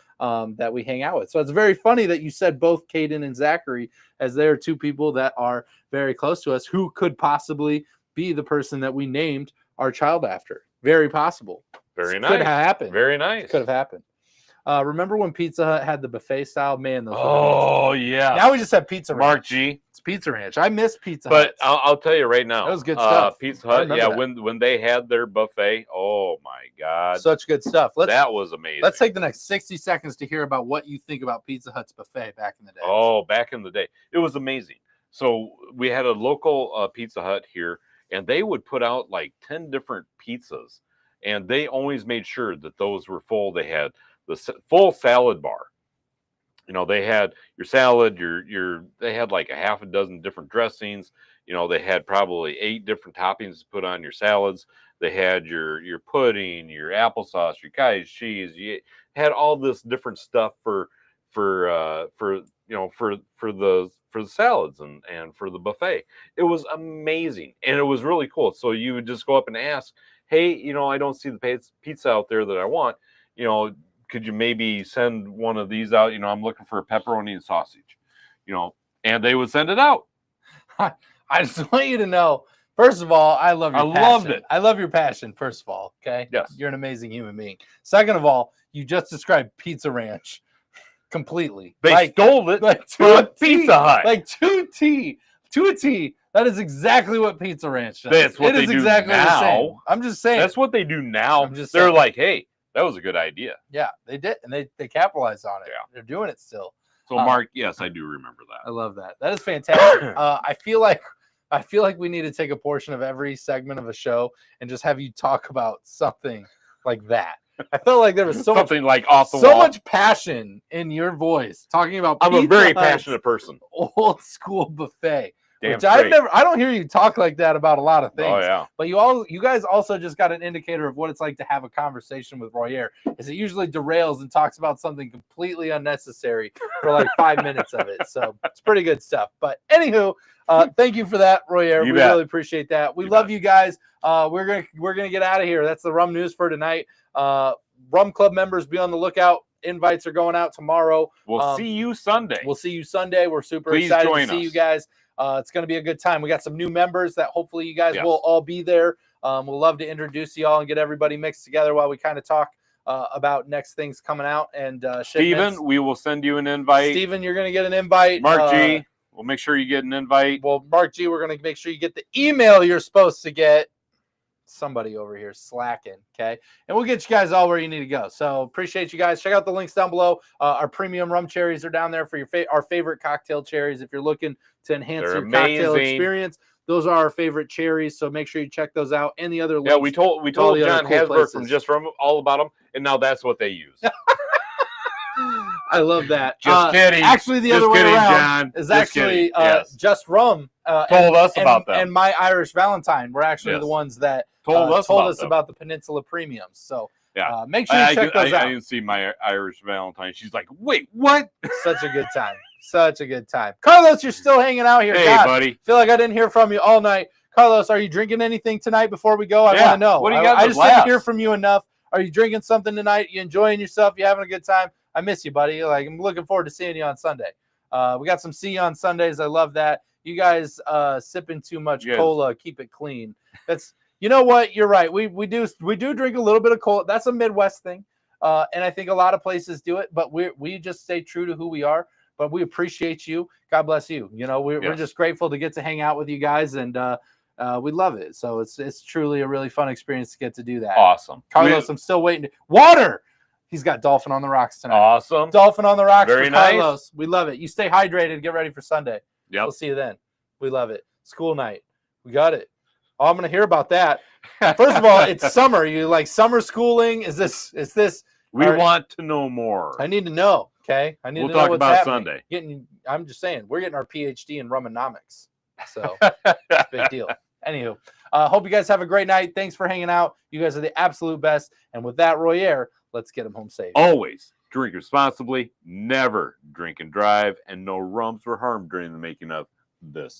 that we hang out with. So it's very funny that you said both Caden and Zachary, as they're two people that are very close to us who could possibly be the person that we named our child after. Very possible. Very nice. Could have happened. Very nice. Could have happened. Remember when Pizza Hut had the buffet style? Man, those were yeah. Now we just have Pizza Ranch. Mark G. It's Pizza Ranch. I miss Pizza Hut. But I'll tell you right now. That was good stuff. Pizza Hut, yeah, that. when they had their buffet, oh my God. Such good stuff. That was amazing. Let's take the next 60 seconds to hear about what you think about Pizza Hut's buffet back in the day. Oh, back in the day. It was amazing. So we had a local Pizza Hut here, and they would put out like 10 different pizzas, and they always made sure that those were full. They had the full salad bar. You know, they had your salad, they had like a half a dozen different dressings. You know, they had probably 8 different toppings to put on your salads. They had your pudding, your applesauce, your cottage cheese. You had all this different stuff for the salads and for the buffet. It was amazing, and it was really cool. So you would just go up and ask, hey, I don't see the pizza out there that I want. Could you maybe send one of these out? I'm looking for a pepperoni and sausage, and they would send it out. I just want you to know, first of all, I love your passion. Loved it. I love your passion, first of all, okay? Yes. You're an amazing human being. Second of all, you just described Pizza Ranch completely. They stole it from Pizza Hut. Like to a T. That is exactly what Pizza Ranch does. That's what they do exactly now. The same. I'm just saying. That's what they do now. They're like, hey, that was a good idea. Yeah, they did, and they capitalized on it. Yeah. They're doing it still. So, Mark, yes, I do remember that. I love that. That is fantastic. I feel like we need to take a portion of every segment of a show and just have you talk about something like that. I felt like there was something like off the wall. So much passion in your voice talking about. I'm a very passionate person. Old school buffet. Damn Which straight. I don't hear you talk like that about a lot of things. Oh yeah. But you guys also just got an indicator of what it's like to have a conversation with Royer. Is it usually derails and talks about something completely unnecessary for like 5 minutes of it. So it's pretty good stuff. But anywho, thank you for that, Royer. You We bet. really appreciate that. We You love bet. you guys. We're gonna get out of here. That's the rum news for tonight. Rum Club members, be on the lookout. Invites are going out tomorrow. We'll see you Sunday. We'll see you Sunday. We're super Please excited to join see us. you guys. It's going to be a good time. We got some new members that hopefully you guys Yes. will all be there. We'll love to introduce you all and get everybody mixed together while we kind of talk about next things coming out. And shipments. Steven, we will send you an invite. Steven, you're going to get an invite. Mark G, we'll make sure you get an invite. Well, Mark G, we're going to make sure you get the email you're supposed to get. Somebody over here slacking, okay? And we'll get you guys all where you need to go. So appreciate you guys. Check out the links down below. Our premium rum cherries are down there for our favorite cocktail cherries. If you're looking to enhance They're your cocktail amazing. experience, those are our favorite cherries. So make sure you check those out. And the other links. Yeah, we told all the other John cool Hasberg places. from Just Rum all about them, and now that's what they use. I love that. Just kidding. Actually, the Just other way kidding, around John. is Just actually kidding. Yes. Just Rum Told us about them. and My Irish Valentine were actually Yes. the ones that Told us them. about the Peninsula premiums. So Yeah. make sure you check those out. I didn't see My Irish Valentine. She's like, wait, what? Such a good time. Such a good time. Carlos, you're still hanging out here. Hey, God, buddy. feel like I didn't hear from you all night. Carlos, are you drinking anything tonight before we go? I Yeah. want to know. What do you got I in just the didn't glass? hear from you enough. Are you drinking something tonight? You enjoying yourself? You having a good time? I miss you, buddy. Like, I'm looking forward to seeing you on Sunday. We got some see you on Sundays. I love that. You guys sipping too much Yes. cola. Keep it clean. That's, you know what? You're right. We do drink a little bit of cola. That's a Midwest thing. And I think a lot of places do it, but we just stay true to who we are. But we appreciate you. God bless you. You know, we're Yes. just grateful to get to hang out with you guys, and we love it. So it's truly a really fun experience to get to do that. Awesome. Carlos, I'm still waiting. Water. He's got Dolphin on the rocks tonight. Awesome. Dolphin on the rocks Very for nice. Carlos. We love it. You stay hydrated. Get ready for Sunday. Yep. We'll see you then. We love it. School night. We got it. Oh, I'm going to hear about that. First of all, it's summer. You like summer schooling? Is this? We All right. want to know more. I need to know. Okay. I need We'll to know talk what's about happening. Sunday. I'm just saying, we're getting our PhD in rumonomics. So big deal. Anywho, hope you guys have a great night. Thanks for hanging out. You guys are the absolute best. And with that, Royer, let's get him home safe. Always drink responsibly, never drink and drive, and no rums were harmed during the making of this.